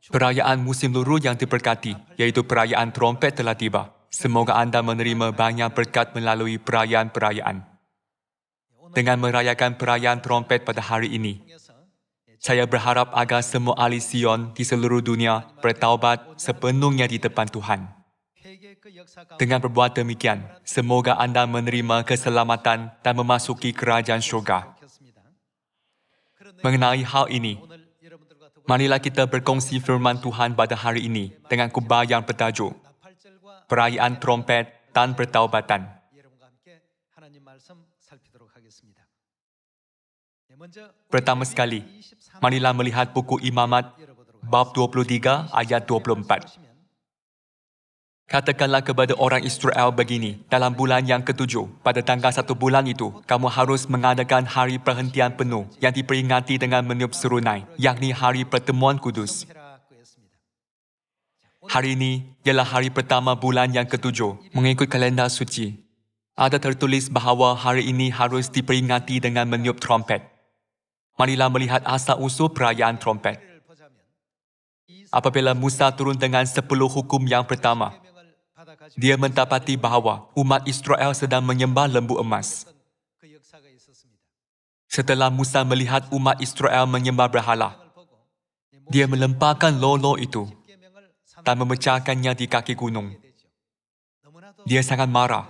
Perayaan musim luru yang diberkati, iaitu perayaan trompet telah tiba. Semoga anda menerima banyak berkat melalui perayaan-perayaan. Dengan merayakan perayaan trompet pada hari ini, saya berharap agar semua ahli Sion di seluruh dunia bertaubat sepenuhnya di depan Tuhan. Dengan berbuat demikian, semoga anda menerima keselamatan dan memasuki kerajaan syurga. Mengenai hal ini, marilah kita berkongsi firman Tuhan pada hari ini dengan khotbah yang bertajuk Perayaan Trompet dan Pertaubatan. Pertama sekali, marilah melihat buku Imamat bab 23 ayat 24. Katakanlah kepada orang Israel begini, dalam bulan yang ketujuh, pada tanggal 1 bulan itu, kamu harus mengadakan hari perhentian penuh yang diperingati dengan meniup serunai, yakni hari pertemuan kudus. Hari ini ialah hari pertama bulan yang ketujuh, mengikut kalender suci. Ada tertulis bahawa hari ini harus diperingati dengan meniup trompet. Marilah melihat asal-usul perayaan trompet. Apabila Musa turun dengan 10 hukum yang pertama, dia mendapati bahawa umat Israel sedang menyembah lembu emas. Setelah Musa melihat umat Israel menyembah berhala, dia melemparkan lolo itu dan memecahkannya di kaki gunung. Dia sangat marah.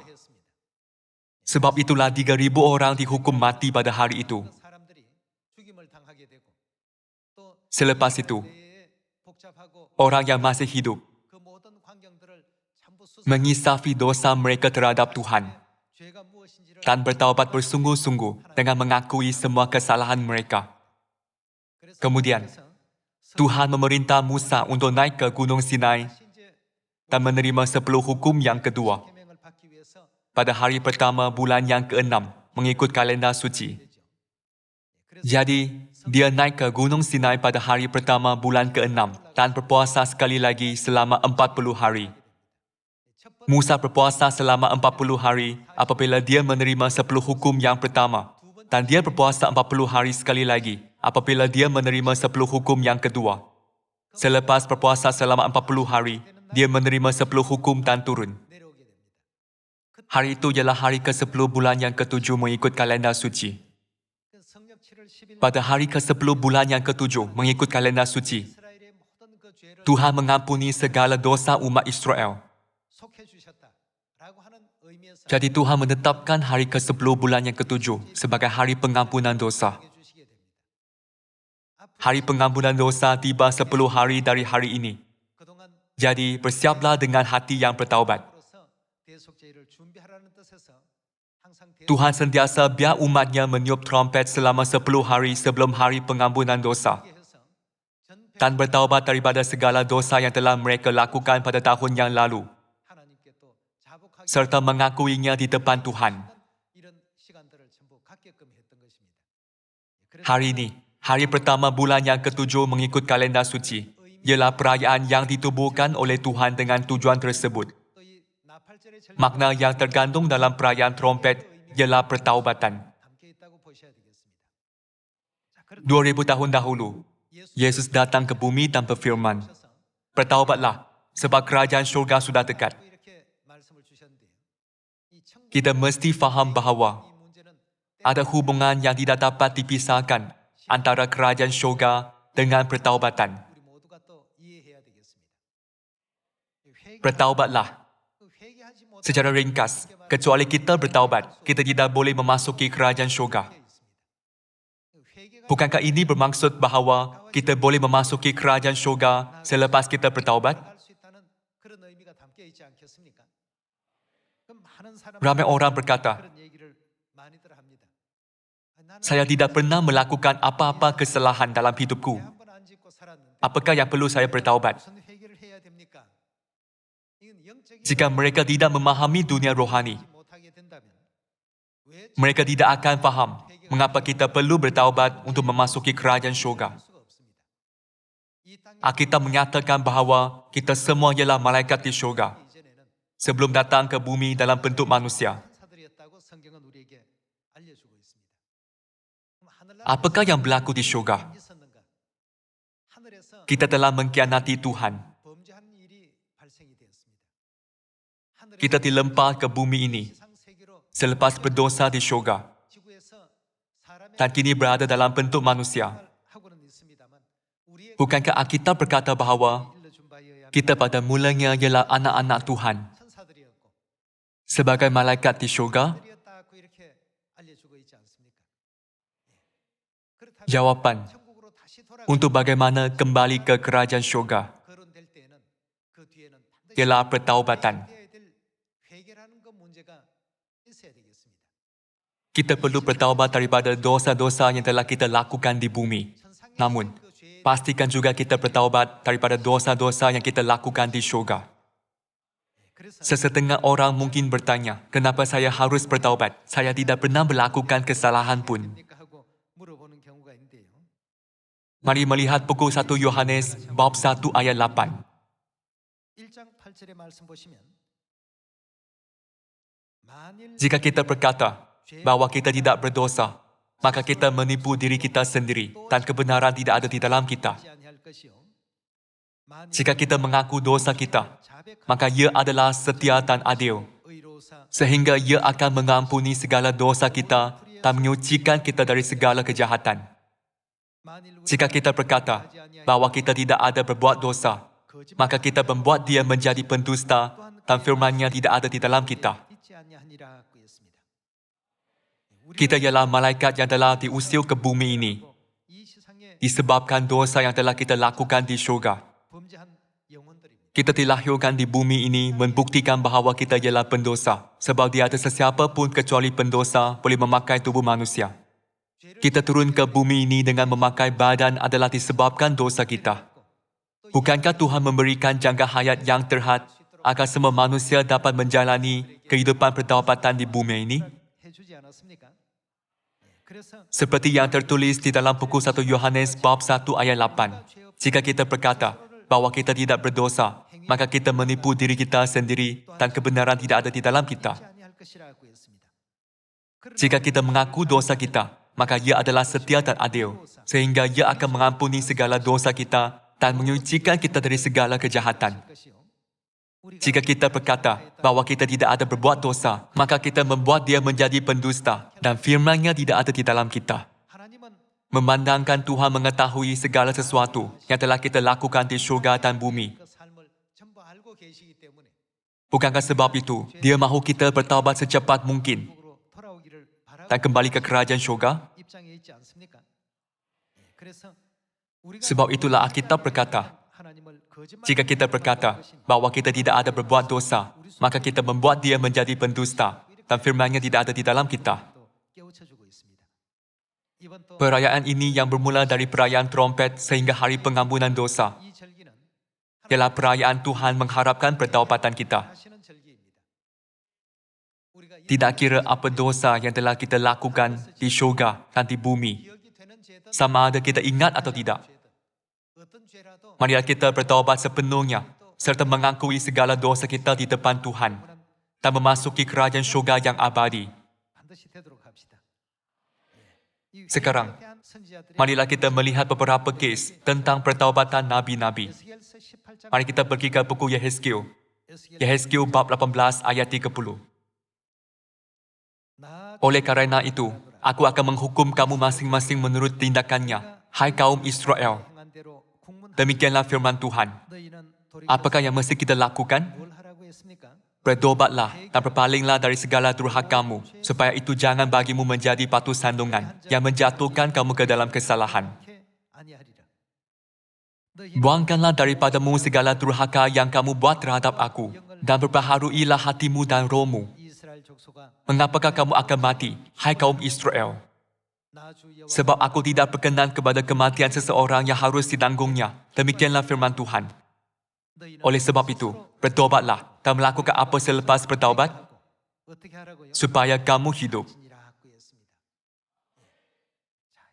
Sebab itulah 3,000 orang dihukum mati pada hari itu. Selepas itu, orang yang masih hidup mengisafi dosa mereka terhadap Tuhan dan bertaubat bersungguh-sungguh dengan mengakui semua kesalahan mereka. Kemudian, Tuhan memerintah Musa untuk naik ke Gunung Sinai dan menerima 10 hukum yang kedua pada hari pertama bulan yang ke-6 mengikut kalender suci. Jadi, dia naik ke Gunung Sinai pada hari pertama bulan ke-6 dan berpuasa sekali lagi selama 40 hari. Musa berpuasa selama 40 hari apabila dia menerima 10 hukum yang pertama, dan dia berpuasa 40 hari sekali lagi apabila dia menerima 10 hukum yang kedua. Selepas berpuasa selama 40 hari, dia menerima 10 hukum dan turun. Hari itu ialah hari ke-10 bulan yang ke-7 mengikut kalender suci. Pada hari ke-10 bulan yang ke-7 mengikut kalender suci, Tuhan mengampuni segala dosa umat Israel. Jadi Tuhan menetapkan hari ke-10 bulan yang ke-7 sebagai hari pengampunan dosa. Hari pengampunan dosa tiba 10 hari dari hari ini. Jadi bersiaplah dengan hati yang bertaubat. Tuhan sentiasa biar umatnya meniup trompet selama 10 hari sebelum hari pengampunan dosa dan bertaubat daripada segala dosa yang telah mereka lakukan pada tahun yang lalu, serta mengakuinya di depan Tuhan. Hari ini, hari pertama bulan yang ke-7 mengikut kalender suci, ialah perayaan yang ditubuhkan oleh Tuhan dengan tujuan tersebut. Makna yang tergantung dalam perayaan trompet ialah pertaubatan. 2000 tahun dahulu, Yesus datang ke bumi dan berfirman, "Bertaubatlah, sebab kerajaan syurga sudah dekat." Kita mesti faham bahawa ada hubungan yang tidak dapat dipisahkan antara kerajaan syurga dengan pertaubatan. Bertaubatlah. Secara ringkas, kecuali kita bertaubat, kita tidak boleh memasuki kerajaan syurga. Bukankah ini bermaksud bahawa kita boleh memasuki kerajaan syurga selepas kita bertaubat? Ramai orang berkata, "Saya tidak pernah melakukan apa-apa kesalahan dalam hidupku. Apakah yang perlu saya bertaubat?" Jika mereka tidak memahami dunia rohani, mereka tidak akan faham mengapa kita perlu bertaubat untuk memasuki kerajaan syurga. Alkitab menyatakan bahawa kita semua ialah malaikat di syurga sebelum datang ke bumi dalam bentuk manusia. Apakah yang berlaku di syurga? kita telah mengkhianati Tuhan. Kita dilempar ke bumi ini selepas berdosa di syurga dan kini berada dalam bentuk manusia. Bukankah Alkitab berkata bahawa kita pada mulanya ialah anak-anak Tuhan sebagai malaikat di syurga? Jawapan, untuk bagaimana kembali ke kerajaan syurga ialah pertaubatan. Kita perlu bertaubat daripada dosa-dosa yang telah kita lakukan di bumi. Namun, pastikan juga kita bertaubat daripada dosa-dosa yang kita lakukan di syurga. Sesetengah orang mungkin bertanya, kenapa saya harus bertaubat? Saya tidak pernah melakukan kesalahan pun. Mari melihat buku 1 Yohanes bab 1 ayat 8. Jika kita berkata bahawa kita tidak berdosa, maka kita menipu diri kita sendiri dan kebenaran tidak ada di dalam kita. Jika kita mengaku dosa kita, maka Ia adalah setia dan adil, sehingga Ia akan mengampuni segala dosa kita dan menyucikan kita dari segala kejahatan. Jika kita berkata bahawa kita tidak ada berbuat dosa, maka kita membuat Dia menjadi pendusta dan firman-Nya tidak ada di dalam kita. Kita ialah malaikat yang telah diusir ke bumi ini disebabkan dosa yang telah kita lakukan di syurga. Kita dilahirkan di bumi ini membuktikan bahawa kita ialah pendosa, sebab tiada sesiapa pun kecuali pendosa boleh memakai tubuh manusia. Kita turun ke bumi ini dengan memakai badan adalah disebabkan dosa kita. Bukankah Tuhan memberikan jangka hayat yang terhad agar semua manusia dapat menjalani kehidupan pertaubatan di bumi ini? Seperti yang tertulis di dalam buku 1 Yohanes bab 1 ayat 8. Jika kita berkata bahawa kita tidak berdosa, maka kita menipu diri kita sendiri dan kebenaran tidak ada di dalam kita. Jika kita mengaku dosa kita, maka Ia adalah setia dan adil, sehingga Ia akan mengampuni segala dosa kita dan menyucikan kita dari segala kejahatan. Jika kita berkata bahawa kita tidak ada berbuat dosa, maka kita membuat Dia menjadi pendusta dan firman-Nya tidak ada di dalam kita. Memandangkan Tuhan mengetahui segala sesuatu yang telah kita lakukan di syurga dan bumi. Bukankah sebab itu, Dia mahu kita bertaubat secepat mungkin dan kembali ke kerajaan syurga? Sebab itulah Alkitab berkata, jika kita berkata bahawa kita tidak ada berbuat dosa, maka kita membuat Dia menjadi pendusta dan firman-Nya tidak ada di dalam kita. Perayaan ini yang bermula dari perayaan trompet sehingga hari pengampunan dosa ialah perayaan Tuhan mengharapkan pertaubatan kita. Tidak kira apa dosa yang telah kita lakukan di syurga dan di bumi, sama ada kita ingat atau tidak. Marilah kita bertaubat sepenuhnya serta mengakui segala dosa kita di depan Tuhan dan memasuki kerajaan syurga yang abadi. Sekarang, marilah kita melihat beberapa kes tentang pertaubatan Nabi-Nabi. Mari kita pergi ke buku Yehezkiel. Yehezkiel bab 18 ayat 30. Oleh kerana itu, aku akan menghukum kamu masing-masing menurut tindakannya, hai kaum Israel. Demikianlah firman Tuhan. Apakah yang mesti kita lakukan? Bertobatlah dan berpalinglah dari segala durhakamu, supaya itu jangan bagimu menjadi batu sandungan yang menjatuhkan kamu ke dalam kesalahan. Buangkanlah daripadamu segala durhaka yang kamu buat terhadap aku, dan berbaharuilah hatimu dan rohmu. Mengapakah kamu akan mati, hai kaum Israel? Sebab aku tidak berkenan kepada kematian seseorang yang harus ditanggungnya. Demikianlah firman Tuhan. Oleh sebab itu, bertobatlah dan melakukan apa selepas bertaubat, supaya kamu hidup.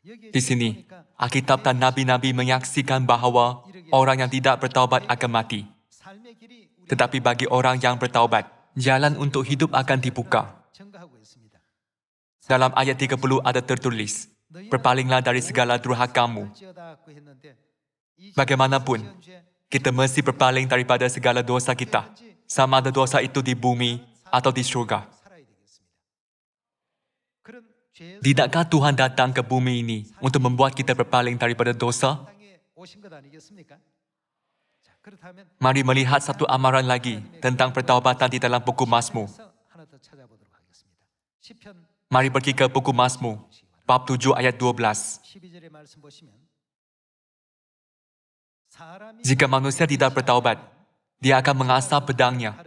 Di sini, Alkitab dan Nabi-Nabi menyaksikan bahawa orang yang tidak bertaubat akan mati. Tetapi bagi orang yang bertaubat, jalan untuk hidup akan dibuka. Dalam ayat 30 ada tertulis, berpalinglah dari segala durhakamu. Bagaimanapun, kita mesti berpaling daripada segala dosa kita, sama ada dosa itu di bumi atau di surga. Tidakkah Tuhan datang ke bumi ini untuk membuat kita berpaling daripada dosa? Mari melihat satu amaran lagi tentang pertaubatan di dalam buku Mazmur. Mari pergi ke buku Mazmur, bab 7 ayat 12. Jika manusia tidak bertaubat, dia akan mengasah pedangnya.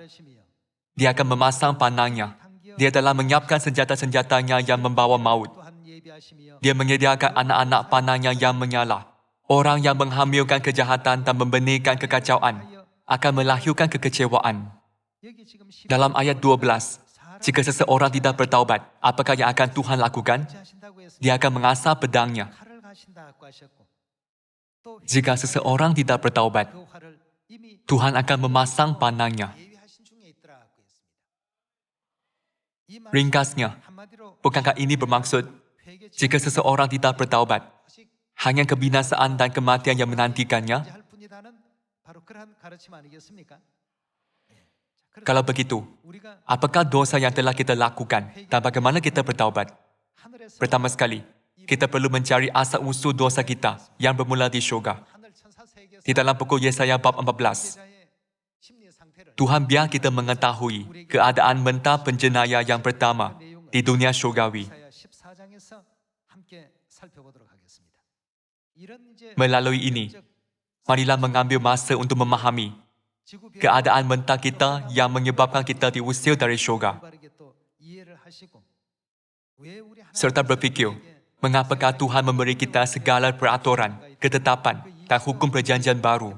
Dia akan memasang panahnya. Dia telah menyiapkan senjata-senjatanya yang membawa maut. Dia menyediakan anak-anak panahnya yang menyala. Orang yang menghamilkan kejahatan dan membenihkan kekacauan akan melahirkan kekecewaan. Dalam ayat 12, jika seseorang tidak bertaubat, apakah yang akan Tuhan lakukan? Dia akan mengasah pedangnya. Jika seseorang tidak bertaubat, Tuhan akan memasang panahnya. Ringkasnya, bukankah ini bermaksud, jika seseorang tidak bertaubat, hanya kebinasaan dan kematian yang menantikannya? Kalau begitu, apakah dosa yang telah kita lakukan dan bagaimana kita bertaubat? Pertama sekali, kita perlu mencari asal-usul dosa kita yang bermula di syurga. Di dalam buku Yesaya bab 14, Tuhan biar kita mengetahui keadaan mentah penjenayah yang pertama di dunia syurgawi. Melalui ini, marilah mengambil masa untuk memahami keadaan mentah kita yang menyebabkan kita diusir dari syurga. Serta berfikir, mengapakah Tuhan memberi kita segala peraturan, ketetapan, dan hukum perjanjian baru.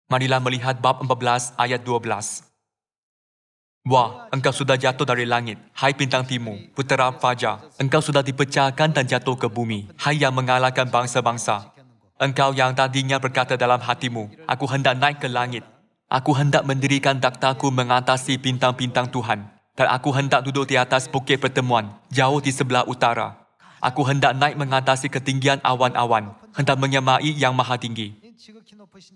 Marilah melihat bab 14 ayat 12. Wah, engkau sudah jatuh dari langit, hai bintang timur, putera fajar. Engkau sudah dipecahkan dan jatuh ke bumi, hai yang mengalahkan bangsa-bangsa. Engkau yang tadinya berkata dalam hatimu, aku hendak naik ke langit. Aku hendak mendirikan takhtaku mengatasi bintang-bintang Tuhan. Dan aku hendak duduk di atas bukit pertemuan, jauh di sebelah utara. Aku hendak naik mengatasi ketinggian awan-awan, hendak menyamai yang maha tinggi.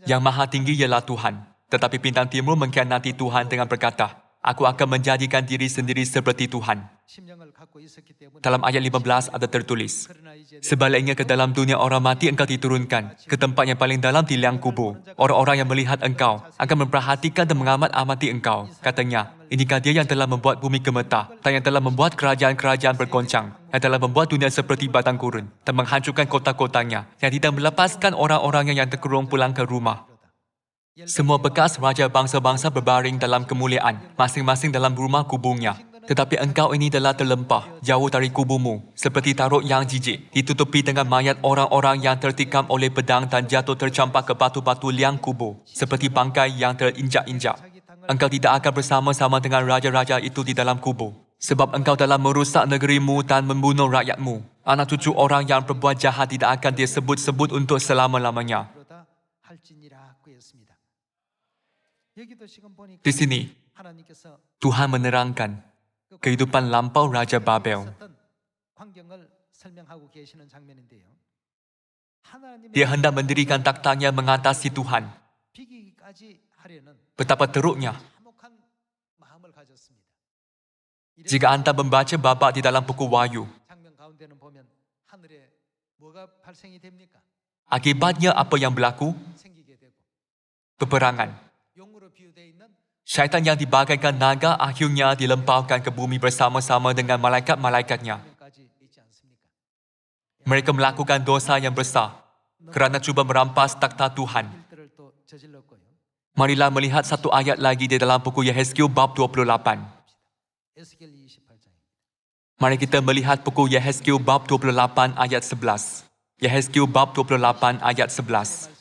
Yang maha tinggi ialah Tuhan. Tetapi bintang timur mengkhianati Tuhan dengan berkata, aku akan menjadikan diri sendiri seperti Tuhan. Dalam ayat 15 ada tertulis, sebaliknya ke dalam dunia orang mati engkau diturunkan, ke tempat yang paling dalam di liang kubur. Orang-orang yang melihat engkau akan memperhatikan dan mengamat-amati engkau. Katanya, inikah dia yang telah membuat bumi gemetar, dan yang telah membuat kerajaan-kerajaan bergoncang, yang telah membuat dunia seperti batang gurun, dan menghancurkan kota-kotanya, yang tidak melepaskan orang-orangnya yang terkurung pulang ke rumah. Semua bekas raja bangsa-bangsa berbaring dalam kemuliaan, masing-masing dalam rumah kuburnya. Tetapi engkau ini telah terlempah, jauh dari kuburmu, seperti taruk yang jijik, ditutupi dengan mayat orang-orang yang tertikam oleh pedang dan jatuh tercampak ke batu-batu liang kubur, seperti bangkai yang terinjak-injak. Engkau tidak akan bersama-sama dengan raja-raja itu di dalam kubur, sebab engkau telah merusak negerimu dan membunuh rakyatmu. Anak cucu orang yang berbuat jahat tidak akan disebut-sebut untuk selama-lamanya. Di sini, Tuhan menerangkan kehidupan lampau Raja Babel. Dia hendak mendirikan takhtanya mengatasi Tuhan. Betapa teruknya. Jika anda membaca bab di dalam buku Wahyu, akibatnya apa yang berlaku? Peperangan. Syaitan yang dibagaikan naga akhirnya dilemparkan ke bumi bersama-sama dengan malaikat-malaikatnya. Mereka melakukan dosa yang besar kerana cuba merampas takhta Tuhan. Marilah melihat satu ayat lagi di dalam buku Yehezkiel bab 28. Mari kita melihat buku Yehezkiel bab 28 ayat 11. Yehezkiel bab 28 ayat 11.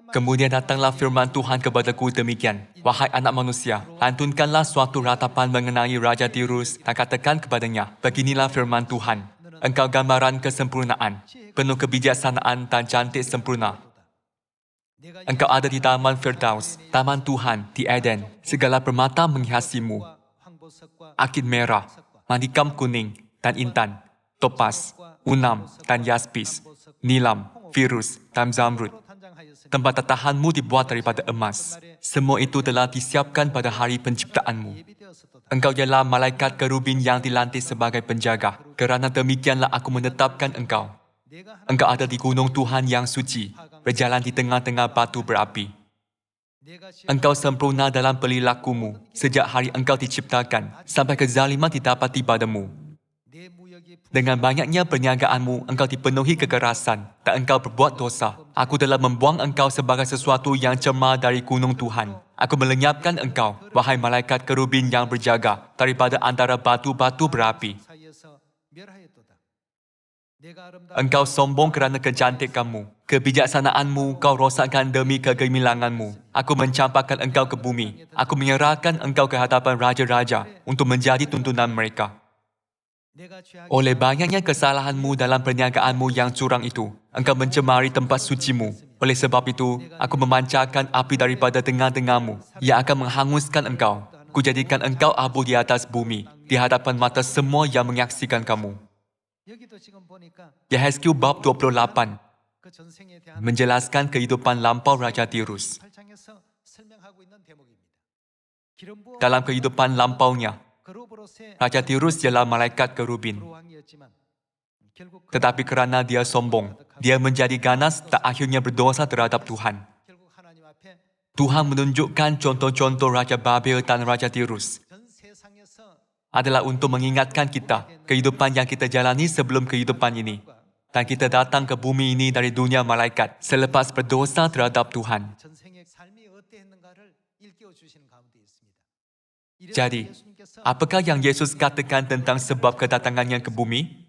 Kemudian datanglah firman Tuhan kepadaku demikian, wahai anak manusia, lantunkanlah suatu ratapan mengenai Raja Tirus dan katakan kepadanya, beginilah firman Tuhan, engkau gambaran kesempurnaan, penuh kebijaksanaan dan cantik sempurna. Engkau ada di taman Firdaus, taman Tuhan di Eden, segala permata menghiasimu. Akik merah, manikam kuning, dan intan, topas, unam, dan yaspis, nilam, virus, dan zamrud. Tempat tertahanmu dibuat daripada emas. Semua itu telah disiapkan pada hari penciptaanmu. Engkau ialah malaikat kerubin yang dilantik sebagai penjaga. Kerana demikianlah aku menetapkan engkau. Engkau ada di gunung Tuhan yang suci, berjalan di tengah-tengah batu berapi. Engkau sempurna dalam perilakumu sejak hari engkau diciptakan sampai kezaliman didapati padamu. Dengan banyaknya perniagaanmu, engkau dipenuhi kekerasan dan engkau berbuat dosa. Aku telah membuang engkau sebagai sesuatu yang cemar dari gunung Tuhan. Aku melenyapkan engkau, wahai malaikat kerubin yang berjaga, daripada antara batu-batu berapi. Engkau sombong kerana kecantikanmu. Kebijaksanaanmu kau rosakkan demi kegemilanganmu. Aku mencampakkan engkau ke bumi. Aku menyerahkan engkau ke hadapan raja-raja untuk menjadi tuntunan mereka. Oleh banyaknya kesalahanmu dalam perniagaanmu yang curang itu, engkau mencemari tempat sucimu. Oleh sebab itu, aku memancarkan api daripada tengah-tengahmu yang akan menghanguskan engkau. Kujadikan engkau abu di atas bumi, di hadapan mata semua yang menyaksikan kamu. Yehezkiel bab 28 menjelaskan kehidupan lampau Raja Tirus. Dalam kehidupan lampaunya, Raja Tirus ialah malaikat kerubin. Tetapi kerana dia sombong, dia menjadi ganas dan akhirnya berdosa terhadap Tuhan. Tuhan menunjukkan contoh-contoh Raja Babel dan Raja Tirus adalah untuk mengingatkan kita kehidupan yang kita jalani sebelum kehidupan ini. Dan kita datang ke bumi ini dari dunia malaikat selepas berdosa terhadap Tuhan. Jadi, apakah yang Yesus katakan tentang sebab kedatangannya ke bumi?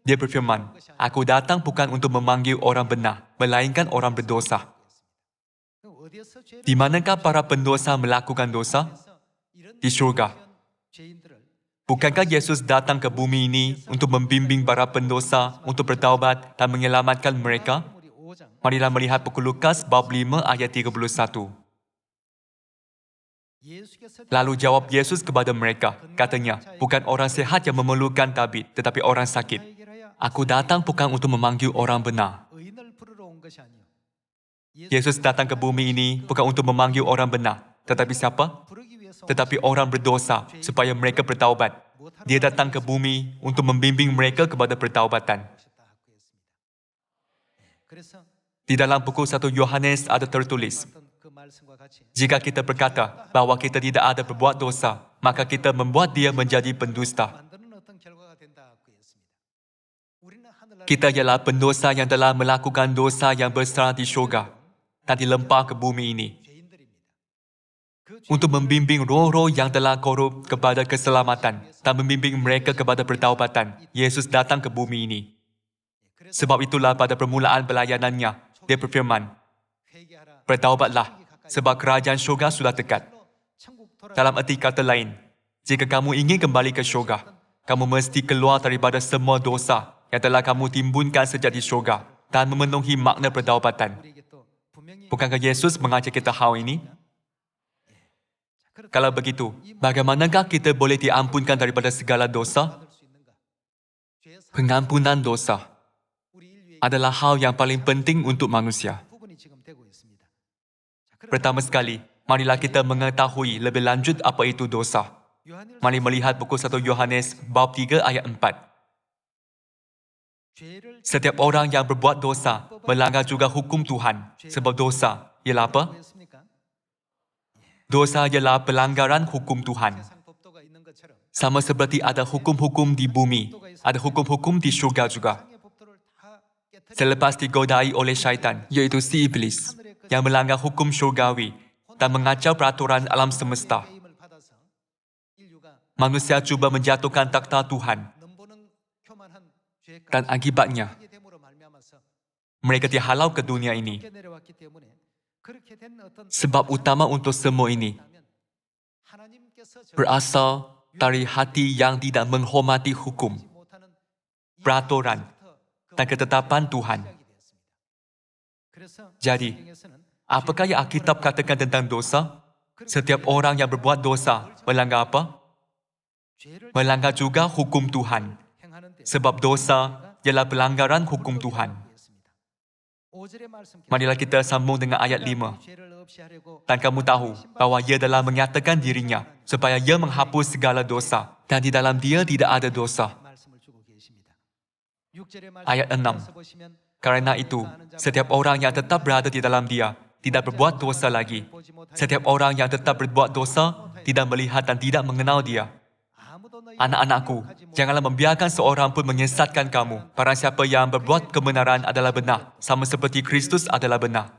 Dia berfirman, aku datang bukan untuk memanggil orang benar, melainkan orang berdosa. Di manakah para pendosa melakukan dosa? Di syurga. Bukankah Yesus datang ke bumi ini untuk membimbing para pendosa untuk bertaubat dan menyelamatkan mereka? Marilah melihat buku Lukas bab 5 ayat 31. Lalu jawab Yesus kepada mereka, katanya, bukan orang sehat yang memerlukan tabib, tetapi orang sakit. Aku datang bukan untuk memanggil orang benar. Yesus datang ke bumi ini bukan untuk memanggil orang benar, tetapi siapa? Tetapi orang berdosa, supaya mereka bertaubat. Dia datang ke bumi untuk membimbing mereka kepada pertaubatan. Di dalam buku 1 Yohanes ada tertulis, jika kita berkata bahawa kita tidak ada berbuat dosa, maka kita membuat dia menjadi pendusta. Kita ialah pendosa yang telah melakukan dosa yang besar di syurga dan dilempar ke bumi ini. Untuk membimbing roh-roh yang telah korup kepada keselamatan dan membimbing mereka kepada pertaubatan, Yesus datang ke bumi ini. Sebab itulah pada permulaan pelayanannya, dia berfirman, bertaubatlah, sebab kerajaan syurga sudah dekat. Dalam erti kata lain, jika kamu ingin kembali ke syurga, kamu mesti keluar daripada semua dosa yang telah kamu timbunkan sejak di syurga dan memenuhi makna pertaubatan. Bukankah Yesus mengajar kita hal ini? Kalau begitu, bagaimanakah kita boleh diampunkan daripada segala dosa? Pengampunan dosa adalah hal yang paling penting untuk manusia. Pertama sekali, marilah kita mengetahui lebih lanjut apa itu dosa. Mari melihat buku 1 Yohanes bab 3 ayat 4. Setiap orang yang berbuat dosa melanggar juga hukum Tuhan. Sebab dosa ialah apa? Dosa ialah pelanggaran hukum Tuhan. Sama seperti ada hukum-hukum di bumi, ada hukum-hukum di syurga juga. Selepas digodai oleh syaitan, iaitu si iblis, yang melanggar hukum syurgawi dan mengacau peraturan alam semesta, manusia cuba menjatuhkan takhta Tuhan. Dan akibatnya, mereka dihalau ke dunia ini. Sebab utama untuk semua ini berasal dari hati yang tidak menghormati hukum, peraturan, dan ketetapan Tuhan. Jadi, apakah yang Alkitab katakan tentang dosa? Setiap orang yang berbuat dosa melanggar apa? Melanggar juga hukum Tuhan. Sebab dosa ialah pelanggaran hukum Tuhan. Marilah kita sambung dengan ayat 5. Dan kamu tahu bahawa ia telah menyatakan dirinya supaya ia menghapus segala dosa dan di dalam dia tidak ada dosa. Ayat 6. Karena itu, setiap orang yang tetap berada di dalam dia tidak berbuat dosa lagi. Setiap orang yang tetap berbuat dosa tidak melihat dan tidak mengenal dia. Anak-anakku, janganlah membiarkan seorang pun menyesatkan kamu. Barang siapa yang berbuat kebenaran adalah benar, sama seperti Kristus adalah benar.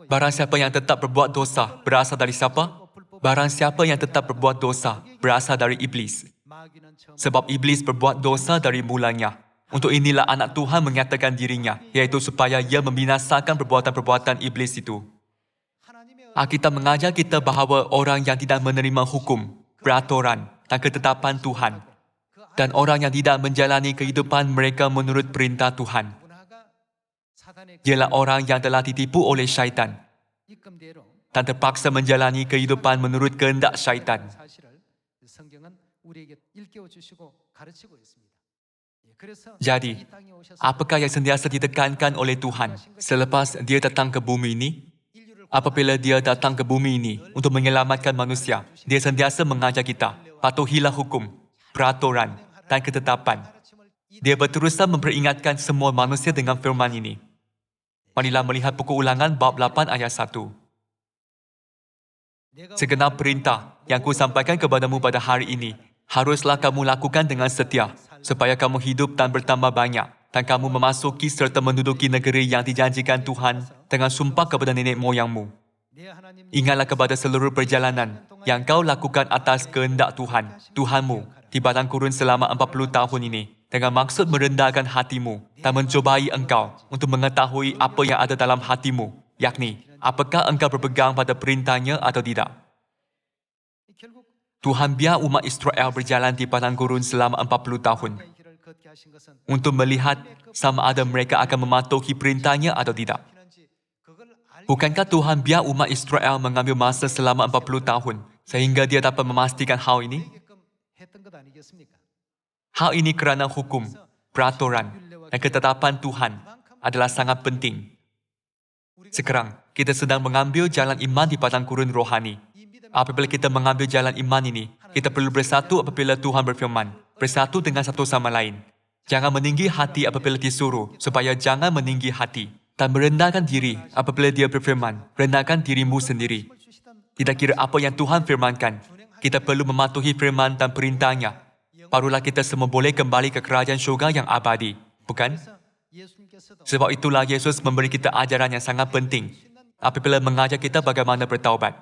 Barang siapa yang tetap berbuat dosa, berasal dari siapa? Barang siapa yang tetap berbuat dosa, berasal dari iblis. Sebab iblis berbuat dosa dari mulanya. Untuk inilah anak Tuhan menyatakan dirinya, iaitu supaya ia membinasakan perbuatan-perbuatan iblis itu. Alkitab mengajar kita bahawa orang yang tidak menerima hukum, peraturan dan ketetapan Tuhan, dan orang yang tidak menjalani kehidupan mereka menurut perintah Tuhan, ialah orang yang telah ditipu oleh syaitan dan terpaksa menjalani kehidupan menurut kehendak syaitan. Jadi, apakah yang sentiasa ditekankan oleh Tuhan selepas dia datang ke bumi ini? Apabila dia datang ke bumi ini untuk menyelamatkan manusia, dia sentiasa mengajar kita, patuhilah hukum, peraturan, dan ketetapan. Dia berterusan memperingatkan semua manusia dengan firman ini. Marilah melihat buku Ulangan bab 8 ayat 1. Segenap perintah yang kusampaikan kepadamu pada hari ini, haruslah kamu lakukan dengan setia, supaya kamu hidup dan bertambah banyak, dan kamu memasuki serta menduduki negeri yang dijanjikan Tuhan dengan sumpah kepada nenek moyangmu. Ingatlah kepada seluruh perjalanan yang kau lakukan atas kehendak Tuhan, Tuhanmu, di padang gurun selama 40 tahun ini, dengan maksud merendahkan hatimu dan mencobai engkau untuk mengetahui apa yang ada dalam hatimu, yakni, apakah engkau berpegang pada perintahnya atau tidak. Tuhan biar umat Israel berjalan di padang gurun selama 40 tahun untuk melihat sama ada mereka akan mematuhi perintahnya atau tidak. Bukankah Tuhan biar umat Israel mengambil masa selama 40 tahun sehingga dia dapat memastikan hal ini? Hal ini kerana hukum, peraturan dan ketetapan Tuhan adalah sangat penting. Sekarang, kita sedang mengambil jalan iman di padang gurun rohani. Apabila kita mengambil jalan iman ini, kita perlu bersatu apabila Tuhan berfirman, bersatu dengan satu sama lain. Jangan meninggi hati apabila disuruh, supaya jangan meninggi hati. Dan merendahkan diri apabila dia berfirman, rendahkan dirimu sendiri. Tidak kira apa yang Tuhan firmankan, kita perlu mematuhi firman dan perintahnya. Barulah kita semua boleh kembali ke kerajaan syurga yang abadi, bukan? Sebab itulah Yesus memberi kita ajaran yang sangat penting apabila mengajar kita bagaimana bertaubat.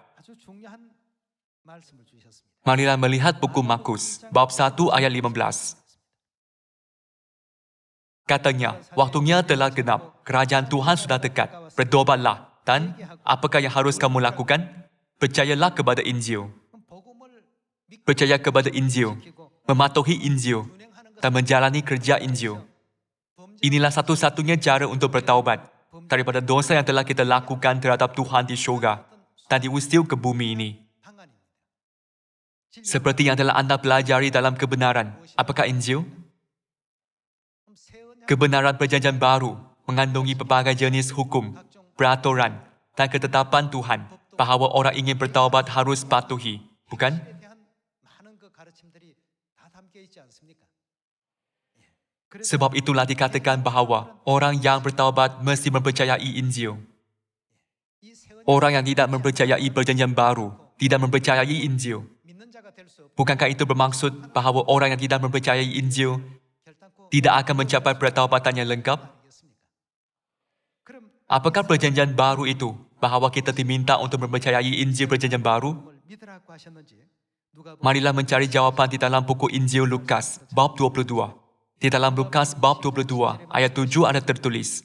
Marilah melihat buku Markus, bab 1 ayat 15. Katanya, waktunya telah genap, kerajaan Tuhan sudah dekat, bertobatlah, dan apakah yang harus kamu lakukan? Percayalah kepada Injil. Percaya kepada Injil, mematuhi Injil, dan menjalani kerja Injil. Inilah satu-satunya cara untuk bertaubat daripada dosa yang telah kita lakukan terhadap Tuhan di syurga dan diusir ke bumi ini. Seperti yang telah anda pelajari dalam kebenaran, apakah Injil? Kebenaran perjanjian baru mengandungi pelbagai jenis hukum, peraturan, dan ketetapan Tuhan bahawa orang ingin bertaubat harus patuhi, bukan? Sebab itulah dikatakan bahawa orang yang bertaubat mesti mempercayai Injil. Orang yang tidak mempercayai perjanjian baru, tidak mempercayai Injil. Bukankah itu bermaksud bahawa orang yang tidak mempercayai Injil tidak akan mencapai pertaubatan yang lengkap? Apakah perjanjian baru itu bahawa kita diminta untuk mempercayai Injil perjanjian baru? Marilah mencari jawapan di dalam buku Injil Lukas, bab 22. Di dalam Lukas bab 22, ayat 7 ada tertulis,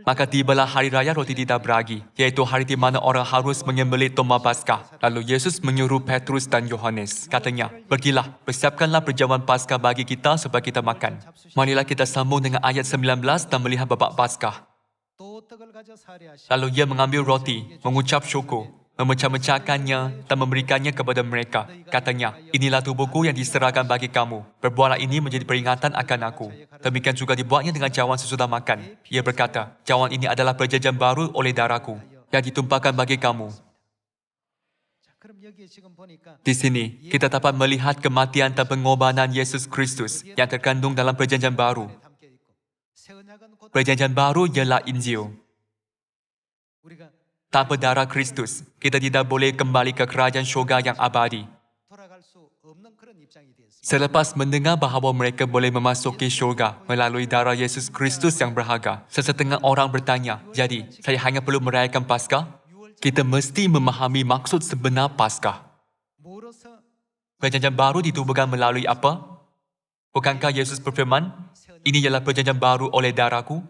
maka tibalah hari raya roti tidak beragi, iaitu hari di mana orang harus menyembelih domba Paskah. Lalu Yesus menyuruh Petrus dan Yohanes. Katanya, pergilah, persiapkanlah perjamuan Paskah bagi kita supaya kita makan. Marilah kita sambung dengan ayat 19 dan melihat babak Paskah. Lalu ia mengambil roti, mengucap syukur, memecah-mecahkannya dan memberikannya kepada mereka. Katanya, inilah tubuhku yang diserahkan bagi kamu. Perbuatlah ini menjadi peringatan akan aku. Demikian juga dibuatnya dengan cawan sesudah makan. Ia berkata, cawan ini adalah perjanjian baru oleh darahku yang ditumpahkan bagi kamu. Di sini, kita dapat melihat kematian dan pengorbanan Yesus Kristus yang terkandung dalam perjanjian baru. Perjanjian baru ialah Injil. Tanpa darah Kristus, kita tidak boleh kembali ke kerajaan syurga yang abadi. Selepas mendengar bahawa mereka boleh memasuki syurga melalui darah Yesus Kristus yang berharga, sesetengah orang bertanya, jadi, saya hanya perlu merayakan Paskah? Kita mesti memahami maksud sebenar Paskah. Perjanjian baru ditubuhkan melalui apa? Bukankah Yesus berfirman, ini ialah perjanjian baru oleh darahku?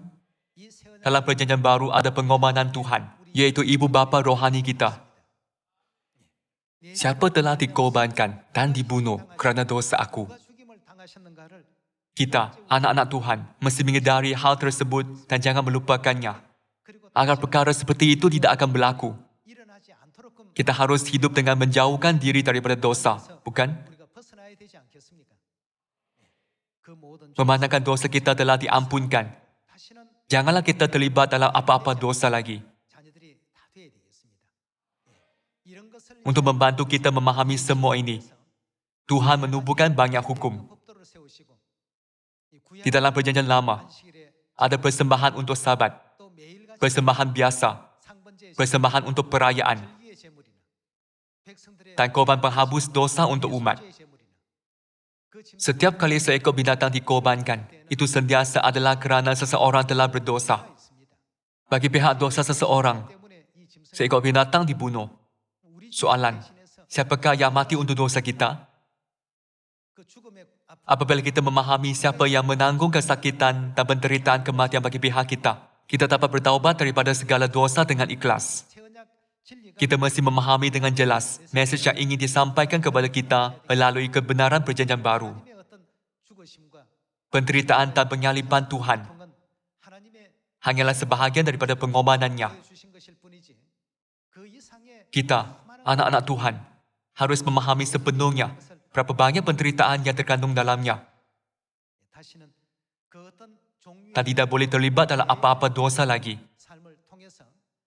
Dalam perjanjian baru ada pengorbanan Tuhan, iaitu ibu bapa rohani kita. Siapa telah dikorbankan dan dibunuh kerana dosa aku? Kita, anak-anak Tuhan, mesti menyedari hal tersebut dan jangan melupakannya, agar perkara seperti itu tidak akan berlaku. Kita harus hidup dengan menjauhkan diri daripada dosa, bukan? Memandangkan dosa kita telah diampunkan, janganlah kita terlibat dalam apa-apa dosa lagi. Untuk membantu kita memahami semua ini, Tuhan menubuhkan banyak hukum. Di dalam perjanjian lama, ada persembahan untuk Sabat, persembahan biasa, persembahan untuk perayaan, dan korban penghapus dosa untuk umat. Setiap kali seekor binatang dikorbankan, itu sentiasa adalah kerana seseorang telah berdosa. Bagi pihak dosa seseorang, seekor binatang dibunuh. Soalan, siapakah yang mati untuk dosa kita? Apabila kita memahami siapa yang menanggung kesakitan dan penderitaan kematian bagi pihak kita, kita dapat bertaubat daripada segala dosa dengan ikhlas. Kita mesti memahami dengan jelas mesej yang ingin disampaikan kepada kita melalui kebenaran perjanjian baru. Penderitaan dan penyaliban Tuhan hanyalah sebahagian daripada pengorbanannya. Kita, anak-anak Tuhan, harus memahami sepenuhnya berapa banyak penderitaan yang terkandung dalamnya. Dan tidak boleh terlibat dalam apa-apa dosa lagi.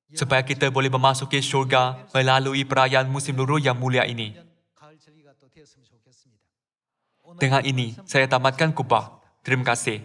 Supaya kita boleh memasuki syurga melalui perayaan musim luruh yang mulia ini. Dengan ini, saya tamatkan khutbah. Terima kasih.